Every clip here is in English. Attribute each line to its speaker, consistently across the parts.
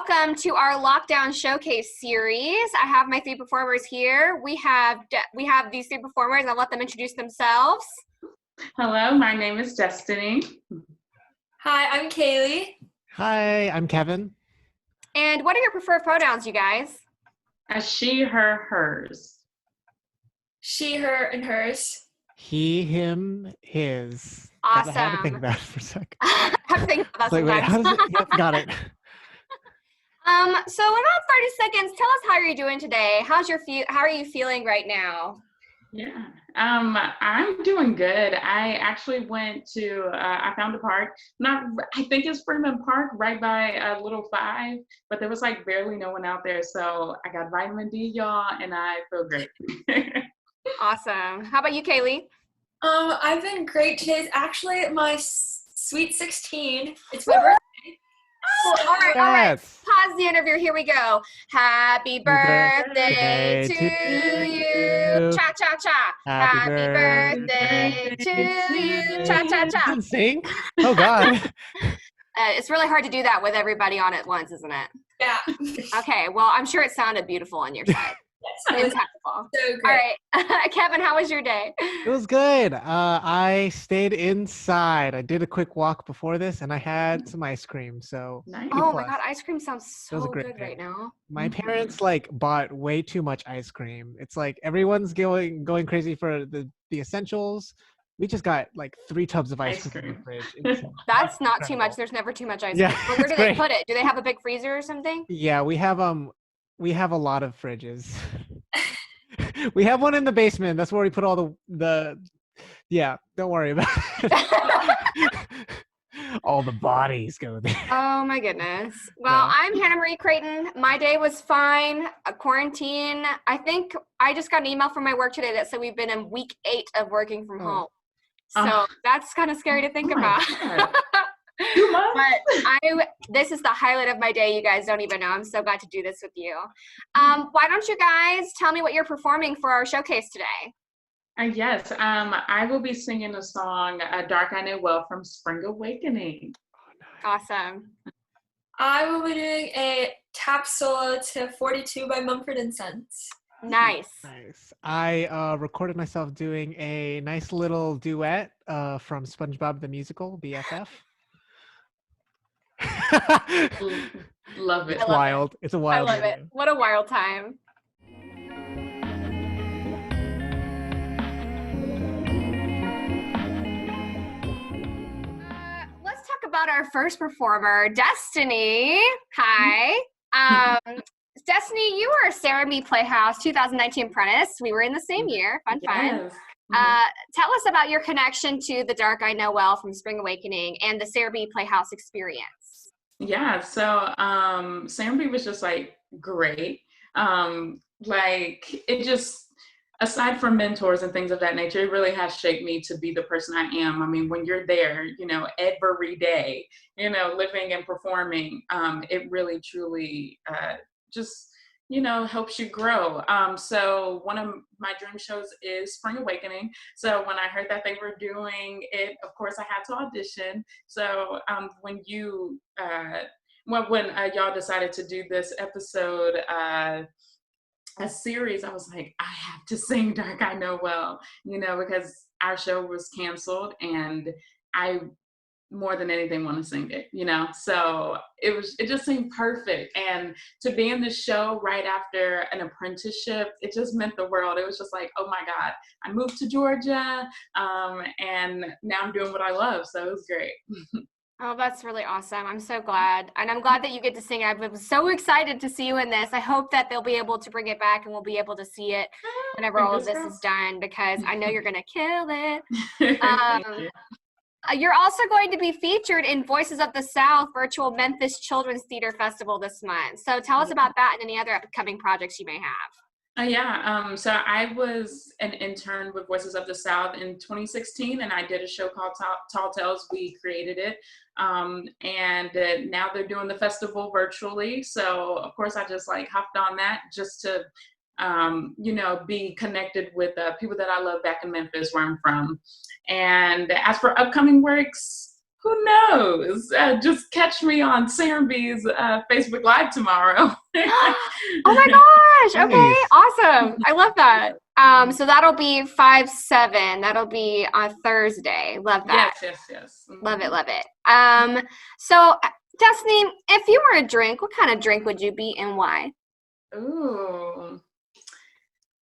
Speaker 1: welcome to our Lockdown Showcase series. I have my three performers here. We have these three performers. I'll let them introduce themselves.
Speaker 2: Hello, my name is Destiny.
Speaker 3: Hi, I'm Kaley.
Speaker 4: Hi, I'm Kevin.
Speaker 1: And what are your preferred pronouns, you guys?
Speaker 2: She, her, hers.
Speaker 3: She, her, and hers.
Speaker 4: He, him, his.
Speaker 1: Awesome.
Speaker 4: I had to think about it for a second.
Speaker 1: I have to think about that
Speaker 4: Wait, how
Speaker 1: sometimes.
Speaker 4: does it? Yep, got it.
Speaker 1: So in about 30 seconds, tell us how you're doing today. How are you feeling right now?
Speaker 2: Yeah, I'm doing good. I actually went to, I found a park, I think it's Freeman Park, right by Little Five, but there was like barely no one out there. So I got vitamin D, y'all, and I feel great.
Speaker 1: Awesome. How about you, Kaley?
Speaker 3: I've been great. Today's actually my sweet 16. It's my birthday.
Speaker 1: Oh, all right.
Speaker 4: Yes.
Speaker 1: Pause the interview. Here we go. Happy birthday to you. Cha cha cha. Happy birthday to you. Cha cha cha.
Speaker 4: Didn't sing? Oh God.
Speaker 1: It's really hard to do that with everybody on at once, isn't it?
Speaker 3: Yeah.
Speaker 1: Okay. Well, I'm sure it sounded beautiful on your side.
Speaker 3: Yes, it was
Speaker 1: Impactful.
Speaker 3: so great.
Speaker 1: All right. Kevin, how was your day?
Speaker 4: It was good. I stayed inside. I did a quick walk before this, and I had some ice cream. So
Speaker 2: Nice.
Speaker 1: Oh my God, ice cream sounds
Speaker 4: It was
Speaker 1: so
Speaker 4: a great
Speaker 1: good
Speaker 4: day.
Speaker 1: right now.
Speaker 4: my parents bought way too much ice cream. It's like everyone's going crazy for the essentials. We just got like 3 tubs of ice cream in the fridge. It's
Speaker 1: That's not too
Speaker 4: incredible.
Speaker 1: much. There's never too much ice
Speaker 4: Yeah,
Speaker 1: cream. But where
Speaker 4: it's
Speaker 1: do they
Speaker 4: great.
Speaker 1: put it? Do they have a big freezer or something?
Speaker 4: Yeah, we have a lot of fridges. We have one in the basement. That's where we put all the yeah, don't worry about it. All the bodies go there.
Speaker 1: Oh my goodness. Well,
Speaker 4: Yeah.
Speaker 1: I'm Hannah Marie Craton. My day was fine. Quarantine. I think I just got an email from my work today that said we've been in week 8 of working from home. So that's kind of scary to think about. But this is the highlight of my day. You guys don't even know. I'm so glad to do this with you. Why don't you guys tell me what you're performing for our showcase today?
Speaker 2: Yes, I will be singing a song, Dark I Know Well from Spring Awakening.
Speaker 1: Awesome.
Speaker 3: I will be doing a tap solo to 42 by Mumford and Sons.
Speaker 1: Nice.
Speaker 4: Nice. I recorded myself doing a nice little duet from SpongeBob the Musical, B.F.F.
Speaker 2: Love it.
Speaker 4: It's wild. It's a wild.
Speaker 1: I love it. What a wild time. Let's talk about our first performer, Destiny. Hi. Destiny, you were a Sarah B. Playhouse 2019 apprentice. We were in the same year. Fun.
Speaker 2: Yes.
Speaker 1: Tell us about your connection to The Dark I Know Well from Spring Awakening and the Sarah B. Playhouse experience.
Speaker 2: Yeah, so Sarah B was just like great. Like it just, aside from mentors and things of that nature, it really has shaped me to be the person I am. I mean, when you're there, every day, living and performing, it really truly just helps you grow. So one of my dream shows is Spring Awakening. So when I heard that they were doing it, of course I had to audition. So when y'all decided to do this episode, a series, I was like, I have to sing Dark I Know Well, because our show was canceled and I more than anything want to sing it, so it just seemed perfect. And to be in this show right after an apprenticeship, it just meant the world. It was just like, oh my God, I moved to Georgia, and now I'm doing what I love, so it was great.
Speaker 1: Oh, that's really awesome. I'm so glad. And I'm glad that you get to sing. I was so excited to see you in this. I hope that they'll be able to bring it back and we'll be able to see it whenever all of this is done, because I know you're going to kill it. You're also going to be featured in Voices of the South virtual Memphis Children's Theater Festival this month. So tell us about that and any other upcoming projects you may have.
Speaker 2: So I was an intern with Voices of the South in 2016, and I did a show called Tall Tales. We created it, and now they're doing the festival virtually. So of course I just hopped on that just to be connected with people that I love back in Memphis, where I'm from. And as for upcoming works, who knows? Just catch me on Sarah B's Facebook Live tomorrow.
Speaker 1: Oh my gosh. Okay.
Speaker 4: Nice.
Speaker 1: Awesome. I love that. So that'll be 5/7. That'll be on Thursday. Love that.
Speaker 2: Yes.
Speaker 1: Love it. Love it. So Destiny, if you were a drink, what kind of drink would you be and why?
Speaker 2: Ooh.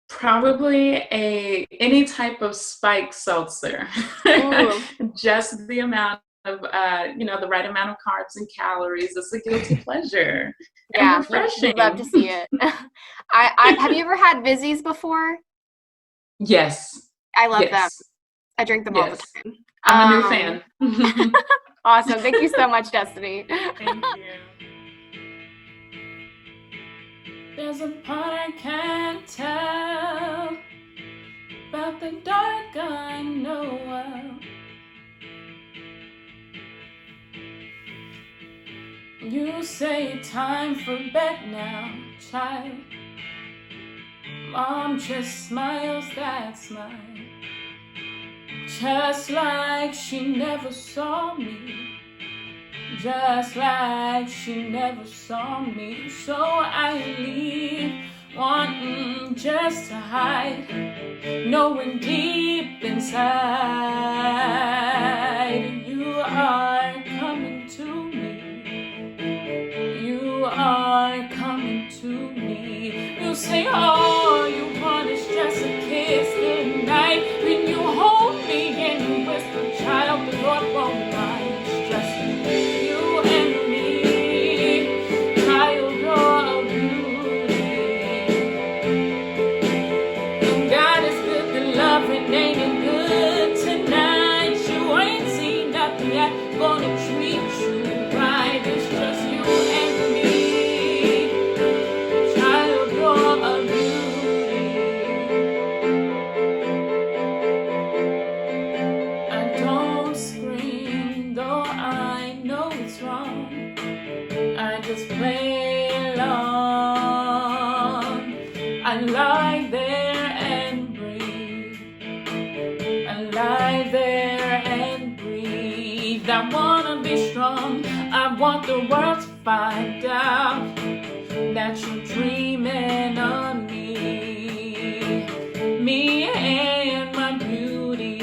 Speaker 2: Probably any type of spiked seltzer.
Speaker 1: Ooh.
Speaker 2: Just the amount of the right amount of carbs and calories. It's a guilty pleasure.
Speaker 1: Yeah,
Speaker 2: And refreshing.
Speaker 1: you'd love to see it. I have you ever had Vizzies before?
Speaker 2: Yes.
Speaker 1: I love them.
Speaker 2: Yes.
Speaker 1: I drink them all the time.
Speaker 2: I'm a new fan.
Speaker 1: Awesome. Thank you so much, Destiny.
Speaker 2: Thank you. There's a part I can't tell about the dark I know well. You say time for bed now, child. Mom just smiles that smile, just like she never saw me. Just like she never saw me. So I leave, wanting just to hide, knowing deep inside you are coming to me. You are coming to me. You say all you want is just a kiss goodnight. When you hold me and you whisper, child, the Lord won't mind. It's just you and me, child, you're a beauty. And God is good, the loving ain't it good tonight. You ain't seen nothing yet, gonna treat you right. It's just you and me, child, you're a beauty. I don't scream, though I know it's wrong. I just play along. I lie there and breathe. I lie there and breathe. I wanna be strong. I want the world to find out that you're dreaming of me. Me and my beauty.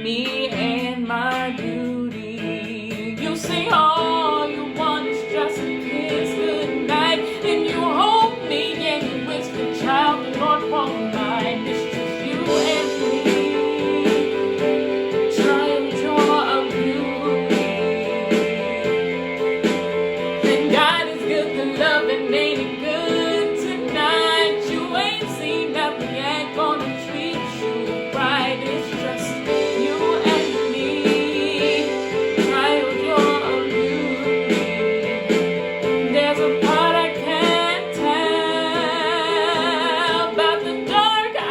Speaker 2: Me and my beauty. You say all you want is just a kiss goodnight. And you hold me and you whisper, child, the Lord won't mind. It's just you and me. Child, you're a beauty. And God is good, the loving ain't it good tonight. You ain't seen nothing yet, gonna treat you right. It's just you and me. Child, you're a beauty. There's a part I can't tell about the dark I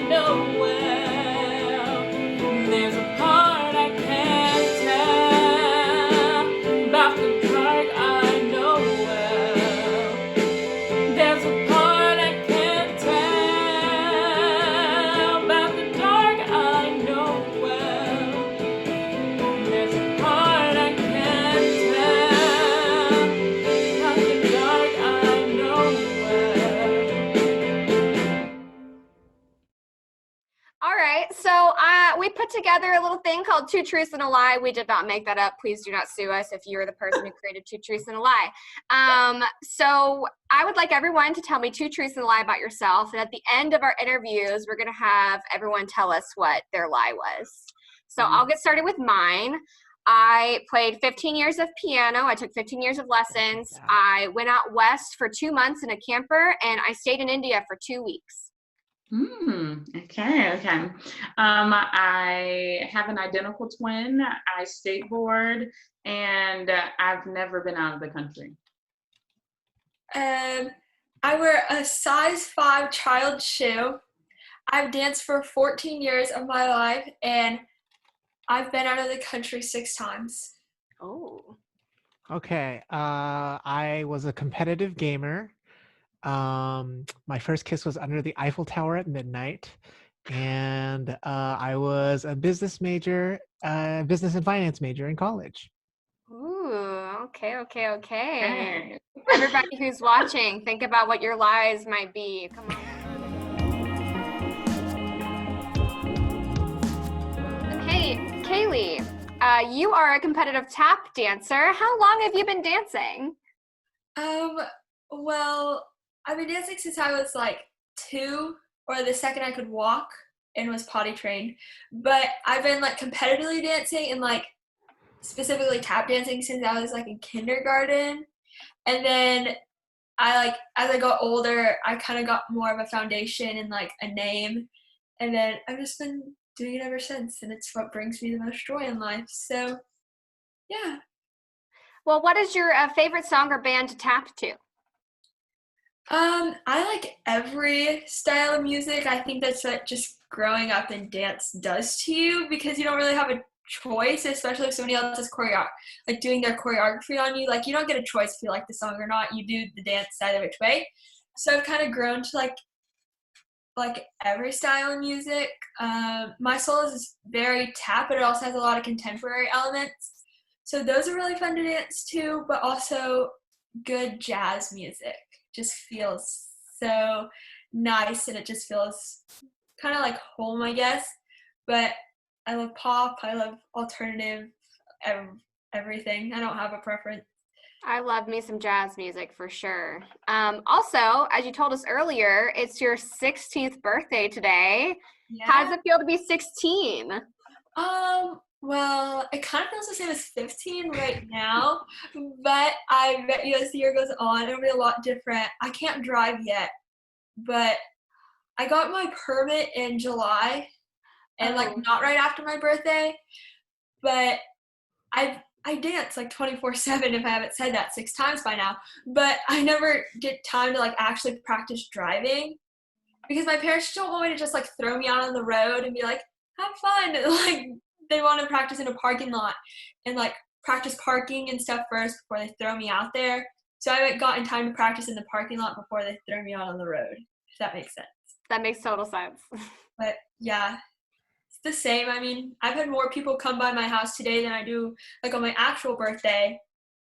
Speaker 2: know well. There's a part I can't tell about the dark I know well. There's a part I can't tell about the dark I know well. There's a part I can't tell about the dark I know well.
Speaker 1: All right, so we put together a little thing called Two Truths and a Lie. We did not make that up. Please do not sue us if you're the person who created Two Truths and a Lie. So I would like everyone to tell me two truths and a lie about yourself. And at the end of our interviews, we're going to have everyone tell us what their lie was. So I'll get started with mine. I played 15 years of piano. I took 15 years of lessons. I went out west for 2 months in a camper, and I stayed in India for 2 weeks.
Speaker 2: Okay. I have an identical twin. I skateboard, and I've never been out of the country.
Speaker 3: I wear a size 5 child shoe. I've danced for 14 years of my life, and I've been out of the country 6 times.
Speaker 1: Oh.
Speaker 4: Okay. I was a competitive gamer. My first kiss was under the Eiffel Tower at midnight, and and I was a business major, business and finance major in college.
Speaker 1: Ooh, okay. Everybody who's watching, think about what your lies might be. Come on. And hey, Kaley, you are a competitive tap dancer. How long have you been dancing?
Speaker 3: Well, I've been dancing since I was like 2, or the second I could walk and was potty trained. But I've been like competitively dancing and like specifically tap dancing since I was like in kindergarten. And then I like, as I got older, I kind of got more of a foundation and like a name. And then I've just been doing it ever since. And it's what brings me the most joy in life. So yeah.
Speaker 1: Well, what is your favorite song or band to tap to?
Speaker 3: I like every style of music. I think that's what just growing up in dance does to you, because you don't really have a choice, especially if somebody else is like doing their choreography on you. Like you don't get a choice if you like the song or not. You do the dance either which way. So I've kind of grown to like every style of music. My soul is very tap, but it also has a lot of contemporary elements. So those are really fun to dance to, but also good jazz music just feels so nice, and it just feels kind of like home, I guess. But I love pop, I love alternative, everything. I don't have a preference.
Speaker 1: I love me some jazz music for sure. Also, as you told us earlier, it's your 16th birthday today.
Speaker 3: Yeah.
Speaker 1: How does it feel to be 16?
Speaker 3: Well, it kind of feels the same as 15 right now, but I bet you as the year goes on, it'll be a lot different. I can't drive yet, but I got my permit in July, and like not right after my birthday, but I dance like 24/7 if I haven't said that 6 times by now, but I never get time to like actually practice driving because my parents don't want me to just like throw me out on the road and be like, have fun. Like they want to practice in a parking lot and like practice parking and stuff first before they throw me out there. So I haven't gotten time to practice in the parking lot before they throw me out on the road, if that makes sense.
Speaker 1: That makes total sense.
Speaker 3: But yeah, it's the same. I mean, I've had more people come by my house today than I do like on my actual birthday,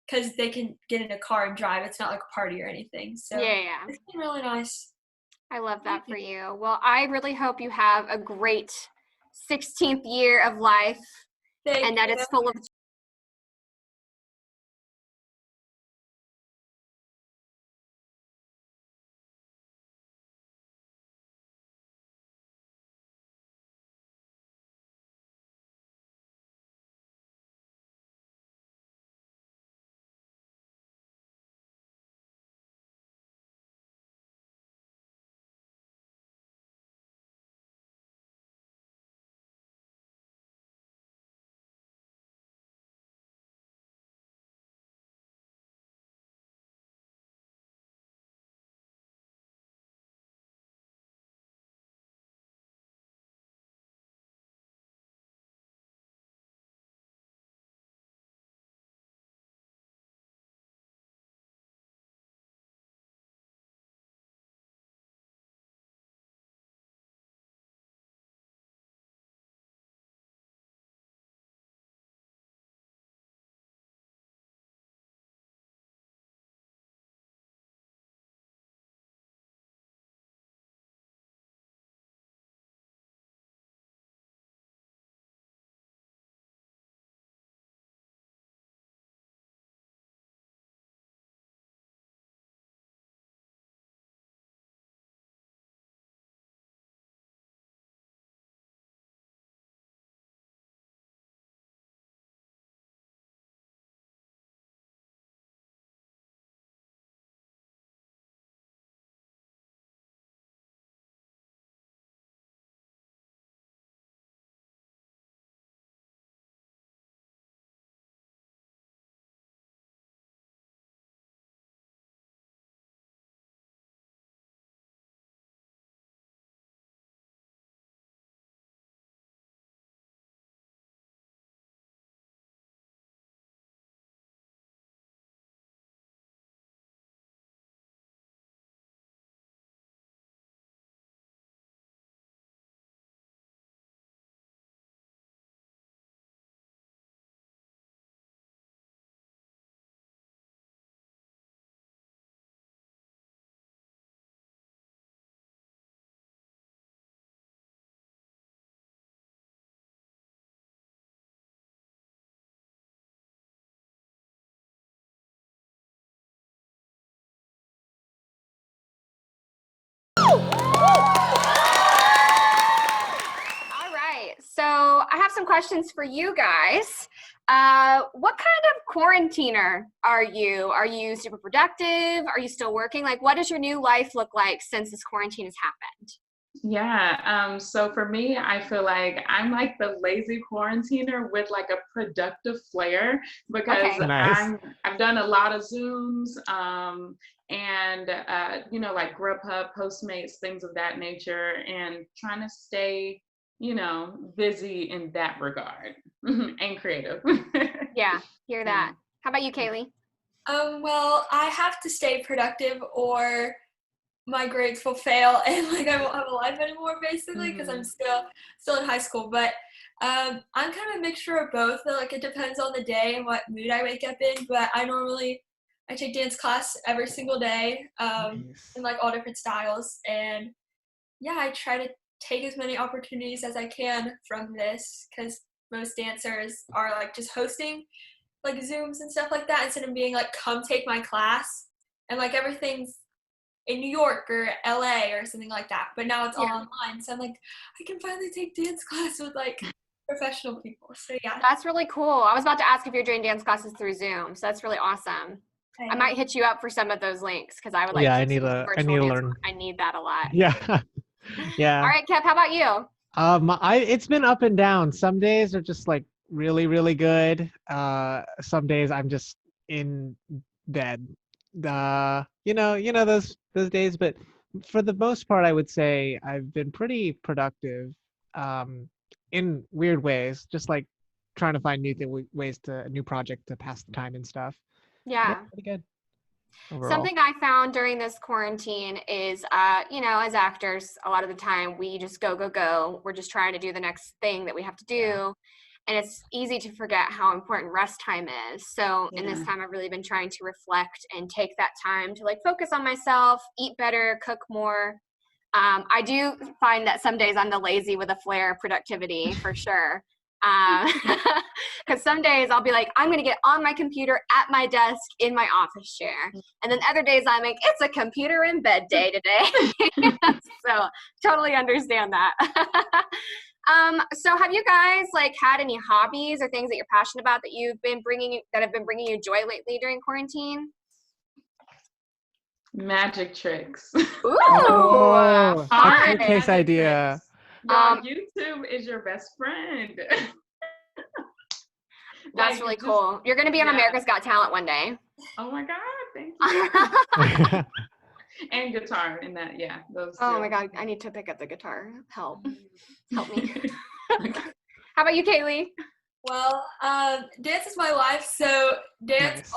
Speaker 3: because they can get in a car and drive. It's not like a party or anything. So
Speaker 1: Yeah.
Speaker 3: it's been really nice.
Speaker 1: I love that for you. Well, I really hope you have a great 16th year of life and that it's full of some questions for you guys. What kind of quarantiner are you? Are you super productive? Are you still working? Like, what does your new life look like since this quarantine has happened?
Speaker 2: Yeah, so for me, I feel like I'm like the lazy quarantiner with like a productive flair because
Speaker 1: Okay.
Speaker 4: Nice.
Speaker 2: I've done a lot of Zooms, and like Grubhub, Postmates, things of that nature, and trying to stay, busy in that regard and creative.
Speaker 1: Yeah, hear that. How about you, Kaley?
Speaker 3: Well, I have to stay productive or my grades will fail and like I won't have a life anymore basically because I'm still in high school. But I'm kind of a mixture of both. Like it depends on the day and what mood I wake up in. But I take dance class every single day
Speaker 4: Nice.
Speaker 3: in like all different styles. And yeah, I try to take as many opportunities as I can from this because most dancers are like just hosting like Zooms and stuff like that instead of being like, come take my class. And like everything's in New York or LA or something like that. But now it's all online. So I'm like, I can finally take dance class with like professional people. So yeah.
Speaker 1: That's really cool. I was about to ask if you're doing dance classes through Zoom. So that's really awesome. I might hit you up for some of those links because I would like
Speaker 4: Yeah,
Speaker 1: to
Speaker 4: I
Speaker 1: do
Speaker 4: need
Speaker 1: some
Speaker 4: to
Speaker 1: virtual dance.
Speaker 4: learn.
Speaker 1: I need that a lot.
Speaker 4: Yeah. Yeah.
Speaker 1: All right, Kev, how about you?
Speaker 4: It's been up and down. Some days are just like really, really good. Some days I'm just in bed. Those days, but for the most part, I would say I've been pretty productive, in weird ways, just like trying to find a new project to pass the time and stuff.
Speaker 1: Yeah.
Speaker 4: Pretty good. Overall.
Speaker 1: Something I found during this quarantine is, as actors, a lot of the time we just go. We're just trying to do the next thing that we have to do. Yeah. And it's easy to forget how important rest time is. So in this time, I've really been trying to reflect and take that time to like focus on myself, eat better, cook more. I do find that some days I'm the lazy with a flair of productivity for sure. Because some days I'll be like, I'm going to get on my computer at my desk in my office chair. And then other days I'm like, it's a computer in bed day today. So totally understand that. So have you guys like had any hobbies or things that you're passionate about that have been bringing you joy lately during quarantine?
Speaker 2: Magic tricks.
Speaker 1: Ooh,
Speaker 4: that's
Speaker 1: fun.
Speaker 4: a case idea.
Speaker 2: YouTube is your best friend.
Speaker 1: That's really cool. You're going to be on America's Got Talent one day.
Speaker 2: Oh my God, thank you. And guitar in that, those two.
Speaker 1: Oh my God, I need to pick up the guitar. Help me. How about you, Kaley?
Speaker 3: Well, dance is my life, so dance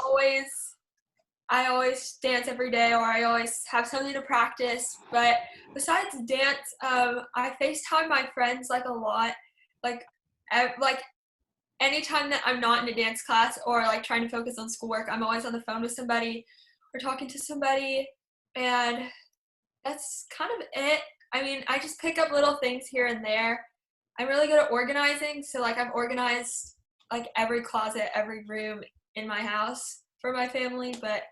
Speaker 3: I always dance every day, or I always have something to practice. But besides dance, I FaceTime my friends like a lot. Like anytime that I'm not in a dance class or like trying to focus on schoolwork, I'm always on the phone with somebody or talking to somebody, and that's kind of it. I mean, I just pick up little things here and there. I'm really good at organizing, so like I've organized like every closet, every room in my house for my family. But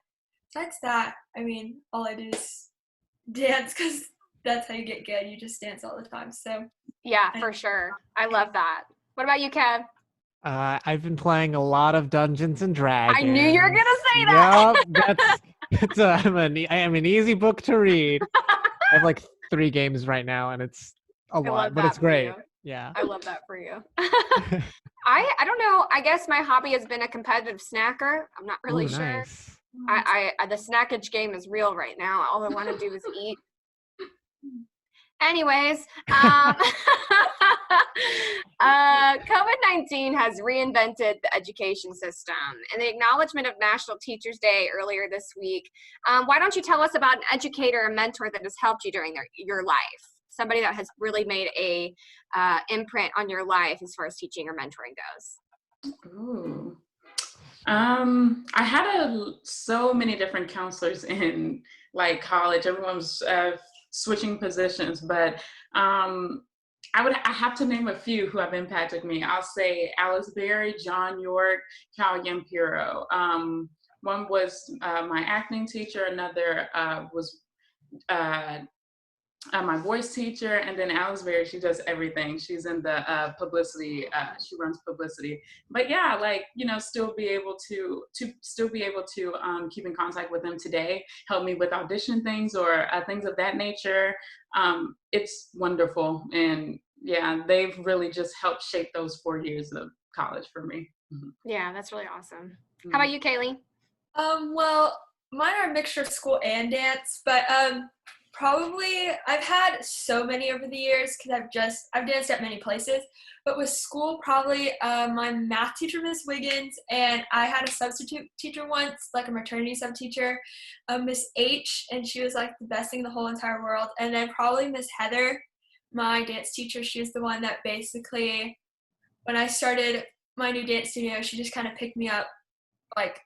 Speaker 3: besides that, I mean, all I do is dance because that's how you get good. You just dance all the time. So
Speaker 1: yeah, for sure. I love that. What about you, Kev?
Speaker 4: I've been playing a lot of Dungeons and Dragons.
Speaker 1: I knew you were gonna say that.
Speaker 4: Yep, I am an easy book to read. I have like 3 games right now, and it's a lot, but it's great. Yeah.
Speaker 1: I love that for you. I don't know. I guess my hobby has been a competitive snacker. I'm not really sure.
Speaker 4: Nice.
Speaker 1: The snackage game is real right now. All I want to do is eat. Anyways, COVID-19 has reinvented the education system. In the acknowledgement of National Teachers Day earlier this week, why don't you tell us about an educator or mentor that has helped you during your life? Somebody that has really made a imprint on your life as far as teaching or mentoring goes.
Speaker 2: Ooh. I had so many different counselors in like college. Everyone was switching positions, but I have to name a few who have impacted me. I'll say Alice Berry, John York, Cal Yampiro. One was my acting teacher. Another was my voice teacher, and then Alisbury, she does everything. She's in the publicity. She runs publicity. But yeah, like, you know, still be able to keep in contact with them today, help me with audition things or things of that nature. It's wonderful, and yeah, they've really just helped shape those 4 years of college for me.
Speaker 1: Yeah, that's really awesome. How about you, Kaley?
Speaker 3: Well, mine are a mixture of school and dance, but probably I've had so many over the years because I've danced at many places. But with school, probably my math teacher, Miss Wiggins, and I had a substitute teacher once, like a maternity sub teacher, Miss H, and she was like the best thing in the whole entire world. And then probably Miss Heather, my dance teacher. She was the one that basically, when I started my new dance studio, she just kind of picked me up like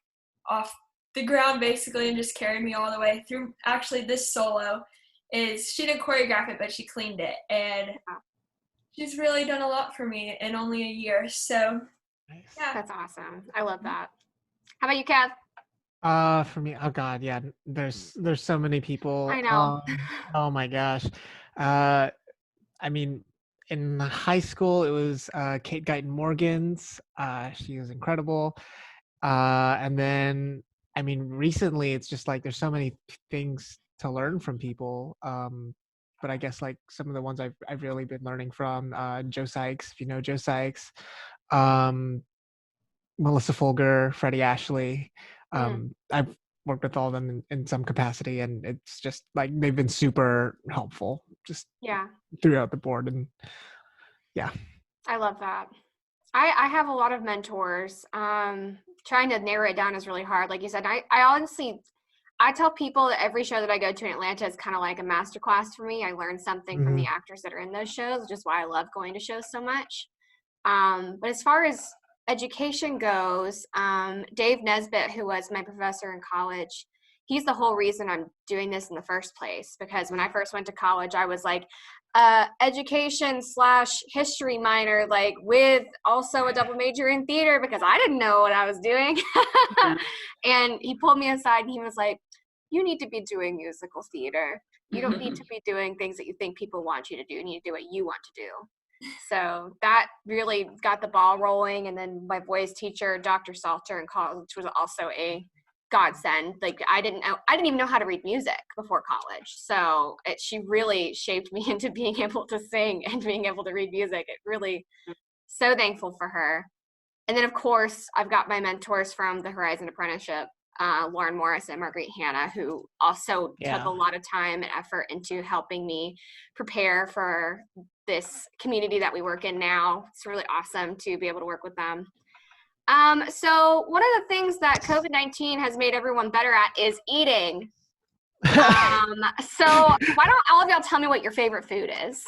Speaker 3: off the ground basically and just carried me all the way through. Actually, this solo she didn't choreograph it, but she cleaned it, and she's really done a lot for me in only a year. So yeah,
Speaker 1: That's awesome. I love that. How about you, Kath?
Speaker 4: For me, oh God, yeah, there's so many people.
Speaker 1: I know.
Speaker 4: Oh my gosh. I mean, in high school, it was Kate Guyton Morgan's. She was incredible. And then, I mean, recently, it's just like there's so many things to learn from people. But I guess like some of the ones I've really been learning from, Joe Sykes, if you know Joe Sykes, Melissa Folger, Freddie Ashley. I've worked with all of them in some capacity, and it's just like they've been super helpful just throughout the board. And yeah,
Speaker 1: I love that. I have a lot of mentors. Trying to narrow it down is really hard. Like you said, I honestly, I tell people that every show that I go to in Atlanta is kind of like a masterclass for me. I learn something from the actors that are in those shows, which is why I love going to shows so much. But as far as education goes, Dave Nesbitt, who was my professor in college, he's the whole reason I'm doing this in the first place. Because when I first went to college, I was like, education/history minor, like with also a double major in theater, because I didn't know what I was doing. And he pulled me aside and he was like, you need to be doing musical theater. You don't need to be doing things that you think people want you to do. You need to do what you want to do. So that really got the ball rolling. And then my voice teacher, Dr. Salter in college, was also a godsend. Like I didn't even know how to read music before college. So she really shaped me into being able to sing and being able to read music. It really, so thankful for her. And then of course I've got my mentors from the Horizon Apprenticeship, Lauren Morris and Marguerite Hanna, who also took a lot of time and effort into helping me prepare for this community that we work in now. It's really awesome to be able to work with them. So one of the things that COVID-19 has made everyone better at is eating. So why don't all of y'all tell me what your favorite food is?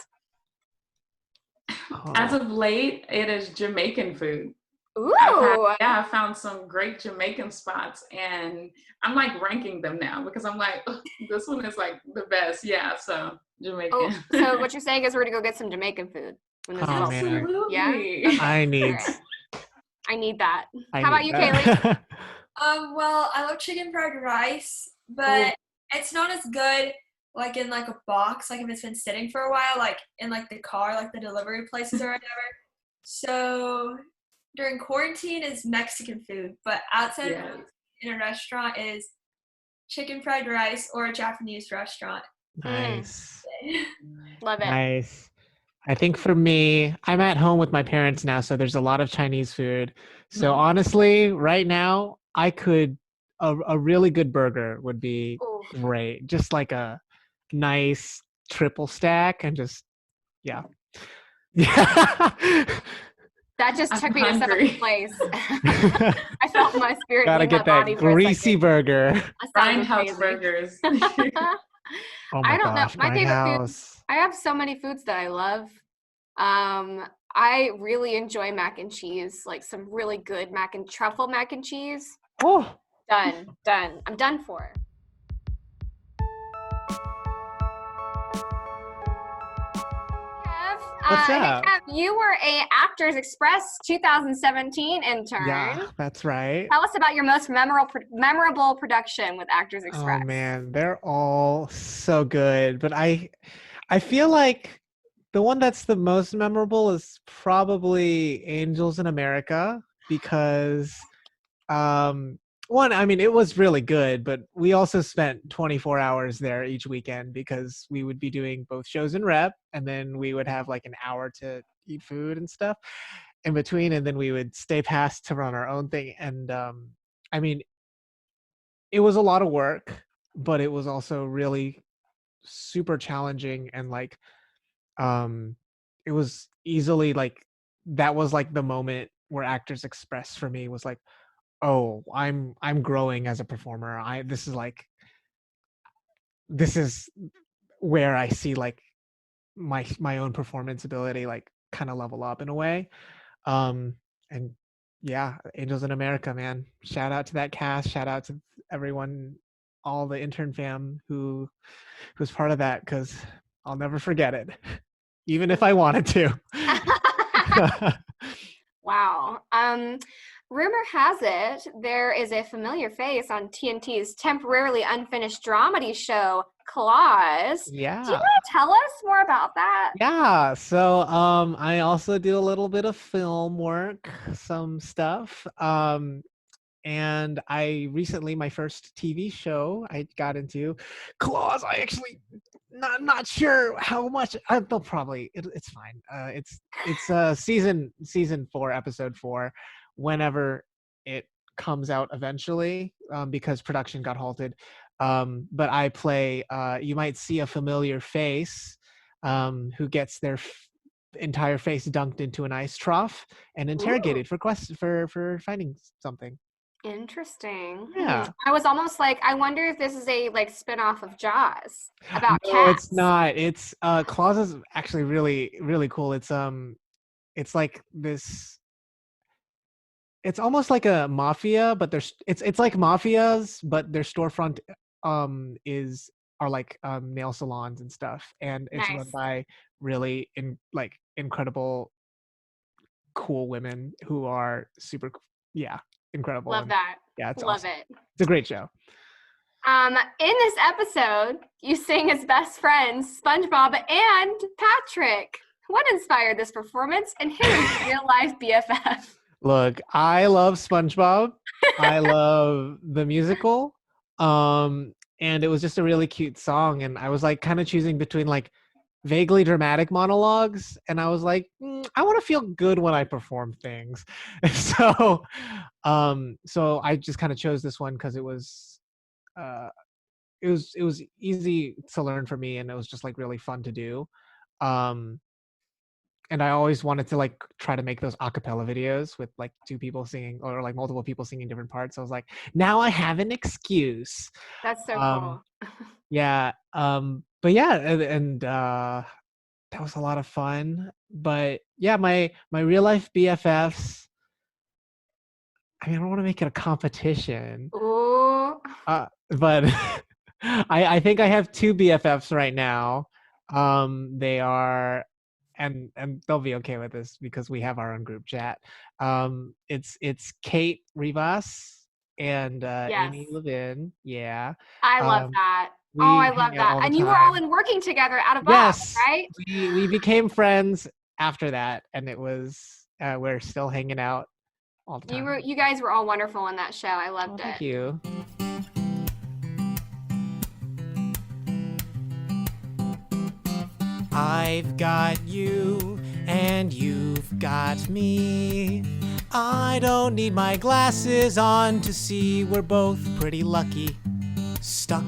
Speaker 2: As of late, it is Jamaican food.
Speaker 1: Ooh.
Speaker 2: I found some great Jamaican spots, and I'm like ranking them now because I'm like, this one is like the best. Yeah, so Jamaican.
Speaker 1: Oh, so what you're saying is we're gonna go get some Jamaican food when this is all
Speaker 2: Absolutely.
Speaker 1: over. Yeah.
Speaker 2: Okay.
Speaker 1: I need that. How about you, Kaley?
Speaker 3: Well, I love chicken fried rice, but it's not as good like in like a box, like if it's been sitting for a while, like in like the car, like the delivery places or whatever. So during quarantine is Mexican food, but outside of in a restaurant is chicken fried rice or a Japanese restaurant.
Speaker 4: Nice.
Speaker 1: Love it.
Speaker 4: Nice. I think for me, I'm at home with my parents now, so there's a lot of Chinese food. So honestly, right now, I could, a really good burger would be great. Just like a nice triple stack and just, yeah.
Speaker 1: That just took me to some place. I felt my spirit.
Speaker 4: Gotta get that greasy burger.
Speaker 2: Grindhouse burgers.
Speaker 4: Oh my
Speaker 1: I don't
Speaker 4: gosh,
Speaker 1: know. My favorite
Speaker 4: Grindhouse.
Speaker 1: food. I have so many foods that I love. I really enjoy mac and cheese, like some really good truffle mac and cheese.
Speaker 4: Oh,
Speaker 1: Done. I'm done for.
Speaker 4: What's up?
Speaker 1: Hey, Kev, you were a Actors Express 2017 intern.
Speaker 4: Yeah, that's right.
Speaker 1: Tell us about your most memorable production with Actors Express.
Speaker 4: Oh man, they're all so good. But I I feel like the one that's the most memorable is probably Angels in America because one, I mean, it was really good, but we also spent 24 hours there each weekend because we would be doing both shows and rep, and then we would have like an hour to eat food and stuff in between, and then we would stay past to run our own thing. And I mean, it was a lot of work, but it was also really super challenging, and like it was easily like that was like the moment where Actors Express for me was like, oh, I'm growing as a performer. This is where I see like my own performance ability like kind of level up in a way. And yeah, Angels in America, man. Shout out to that cast, shout out to everyone, all the intern fam who's part of that, because I'll never forget it. Even if I wanted to.
Speaker 1: Wow. Rumor has it there is a familiar face on TNT's temporarily unfinished dramedy show, Claws.
Speaker 4: Yeah.
Speaker 1: Do you want to tell us more about that?
Speaker 4: Yeah. So I also do a little bit of film work, some stuff. And I recently, my first TV show I got into, Claws. I actually not sure how much. They'll probably it's fine. It's season 4, episode 4, whenever it comes out eventually, because production got halted. But I play. You might see a familiar face, who gets their entire face dunked into an ice trough and interrogated for finding something.
Speaker 1: Interesting.
Speaker 4: Yeah.
Speaker 1: I was almost like, I wonder if this is a like spin-off of Jaws about
Speaker 4: No,
Speaker 1: cats.
Speaker 4: it's not. It's Claws is actually really, really cool. It's like this. It's almost like a mafia, but it's like mafias, but their storefront are like nail salons and stuff, and it's run
Speaker 1: Nice.
Speaker 4: by really incredible, cool women who are super, incredible.
Speaker 1: Love
Speaker 4: and,
Speaker 1: that.
Speaker 4: Yeah, it's
Speaker 1: Love
Speaker 4: awesome.
Speaker 1: it.
Speaker 4: It's a great show.
Speaker 1: In this episode, you sing as best friends SpongeBob and Patrick. What inspired this performance, and who is real life BFF?
Speaker 4: Look, I love SpongeBob. I love the musical. And it was just a really cute song. And I was like kind of choosing between like vaguely dramatic monologues. And I was like, I want to feel good when I perform things. So I just kind of chose this one because it was easy to learn for me, and it was just like really fun to do. And I always wanted to like try to make those a cappella videos with like 2 people singing or like multiple people singing different parts. So I was like, now I have an excuse.
Speaker 1: That's so cool.
Speaker 4: Yeah. But yeah, and that was a lot of fun. But yeah, my real life BFFs, I mean, I don't want to make it a competition.
Speaker 1: Ooh.
Speaker 4: But I think I have 2 BFFs right now. They are, and they'll be okay with this because we have our own group chat. It's Kate Rivas and Amy Levin. Yeah.
Speaker 1: I love that. I love that. And you were all in working together out of Box, right?
Speaker 4: We became friends after that, and it was we're still hanging out all the time.
Speaker 1: You guys were all wonderful in that show. I loved it.
Speaker 4: Thank you. I've got you and you've got me. I don't need my glasses on to see we're both pretty lucky. Stuck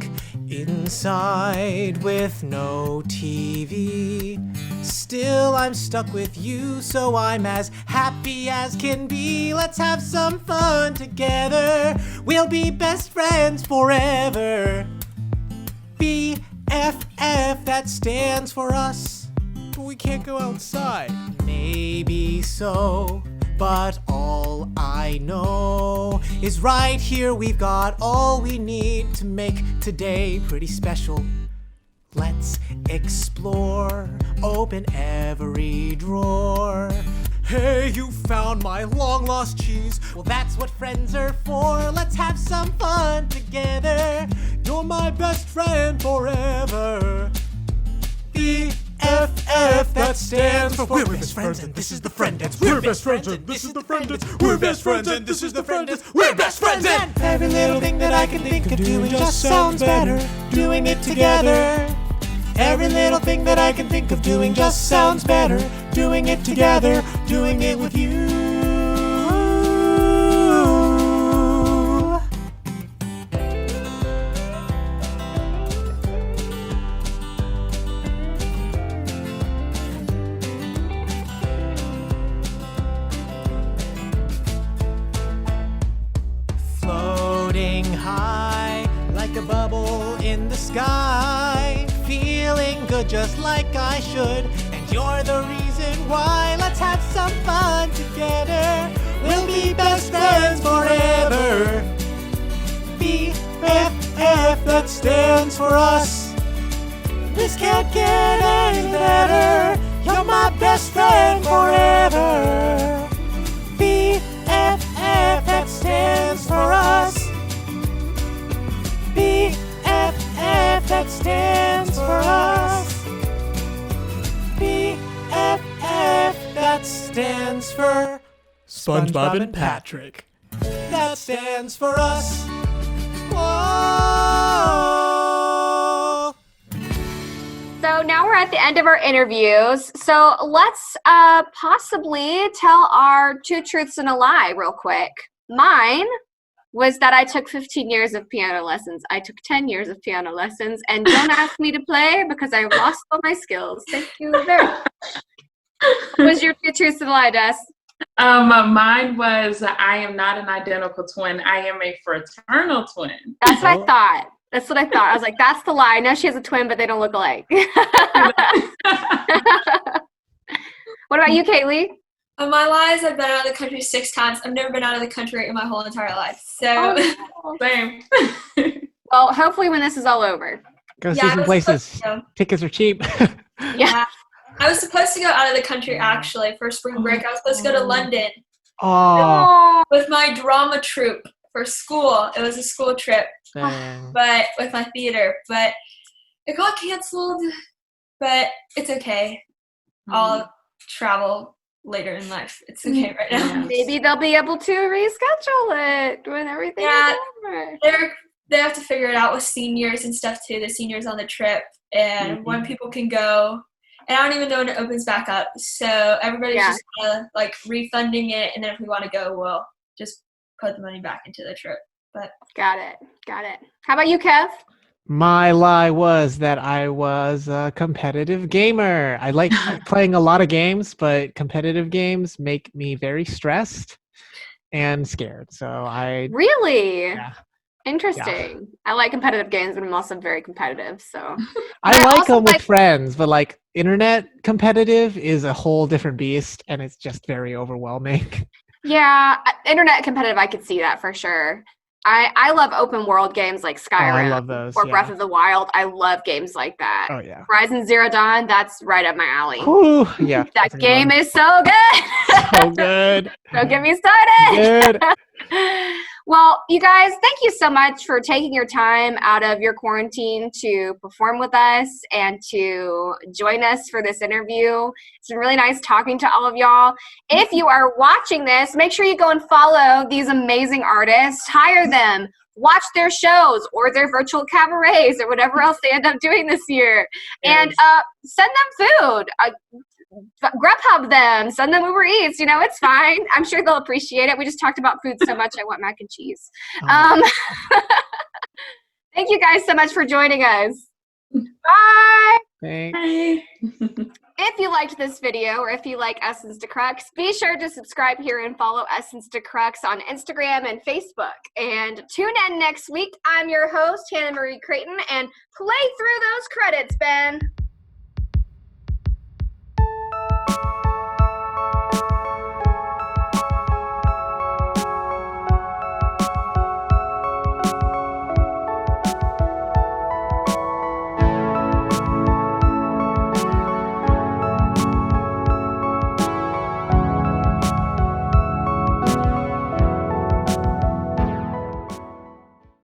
Speaker 4: inside with no TV. Still I'm stuck with you, so I'm as happy as can be. Let's have some fun together. We'll be best friends forever. B.F.F, that stands for us, but we can't go outside. Maybe so, but all I know is right here we've got all we need to make today pretty special. Let's explore, open every drawer. Hey, you found my long-lost cheese. Well, that's what friends are for. Let's have some fun together. You're my best friend forever.
Speaker 5: B.F.F. That stands for we're best friends and this is the friend dance. We're best friends and this is the friend dance. We're best friends and this is the friend dance. We're best friends and every little thing that I can think of doing just sounds better doing it together. Every little thing that I can think of doing just sounds better doing it together, doing it with you. Floating high like a bubble in the sky, feeling good just like I should, and you're the reason why. Let's have some fun together. We'll be best friends forever. B.F.F. that stands for us. This can't get any better. You're my best friend forever. B.F.F. that stands for us. B.F.F. that stands for us. B.F.F. that stands for SpongeBob and Patrick. That stands for us. Whoa.
Speaker 1: So now we're at the end of our interviews. So let's possibly tell our 2 truths and a lie real quick. Mine was that I took 15 years of piano lessons. I took 10 years of piano lessons, and don't ask me to play because I've lost all my skills. Thank you very much. What was your 2 truths and a lie, Des?
Speaker 2: Mine was I am not an identical twin. I am a fraternal twin.
Speaker 1: That's what I thought. That's what I thought. I was like, that's the lie. I know she has a twin, but they don't look alike. What about you, Kaley?
Speaker 3: My lies, I've been out of the country 6 times. I've never been out of the country in my whole entire life. So,
Speaker 2: Same.
Speaker 1: Well, hopefully when this is all over.
Speaker 4: Go see some places. Tickets are cheap.
Speaker 1: Yeah.
Speaker 3: I was supposed to go out of the country actually for spring break. I was supposed to go to London
Speaker 4: Oh,
Speaker 3: with my drama troupe for school. It was a school trip, but with my theater. But it got canceled. But it's okay. I'll travel later in life. It's okay right now.
Speaker 1: Maybe they'll be able to reschedule it when everything is over.
Speaker 3: They have to figure it out with seniors and stuff too. The seniors on the trip and when people can go. And I don't even know when it opens back up. So everybody's just like refunding it, and then if we want to go, we'll just put the money back into the trip. But
Speaker 1: Got it. How about you, Kev?
Speaker 4: my lie was that I was a competitive gamer. I like playing a lot of games, but competitive games make me very stressed and scared. So I
Speaker 1: Really?
Speaker 4: Yeah.
Speaker 1: Interesting. I like competitive games, but I'm also very competitive. So
Speaker 4: I
Speaker 1: I
Speaker 4: like
Speaker 1: also
Speaker 4: them with
Speaker 1: like-
Speaker 4: friends, but like internet competitive is a whole different beast, and it's just very overwhelming.
Speaker 1: yeah, internet competitive, I could see that for sure. I love open world games like Skyrim
Speaker 4: I love those.
Speaker 1: or
Speaker 4: Yeah.
Speaker 1: Breath of the Wild. I love games like that.
Speaker 4: Oh yeah.
Speaker 1: Horizon Zero Dawn, that's right up my alley.
Speaker 4: Whew, yeah.
Speaker 1: That
Speaker 4: that's a good
Speaker 1: game
Speaker 4: one.
Speaker 1: is so good.
Speaker 4: So good.
Speaker 1: Don't get me started.
Speaker 4: Good.
Speaker 1: Well, you guys, thank you so much for taking your time out of your quarantine to perform with us and to join us for this interview. It's been really nice talking to all of y'all. If you are watching this, make sure you go and follow these amazing artists, hire them, watch their shows or their virtual cabarets or whatever else they end up doing this year. And send them food. Grubhub them, send them Uber Eats, it's fine. I'm sure they'll appreciate it. We just talked about food so much, I want mac and cheese. Thank you guys so much for joining us. Bye.
Speaker 4: Thanks.
Speaker 2: Bye.
Speaker 1: If you liked this video or if you like Essence To Crux, be sure to subscribe here and follow Essence To Crux on Instagram and Facebook. And tune in next week. I'm your host, Hannah Marie Craton, and play through those credits, Ben.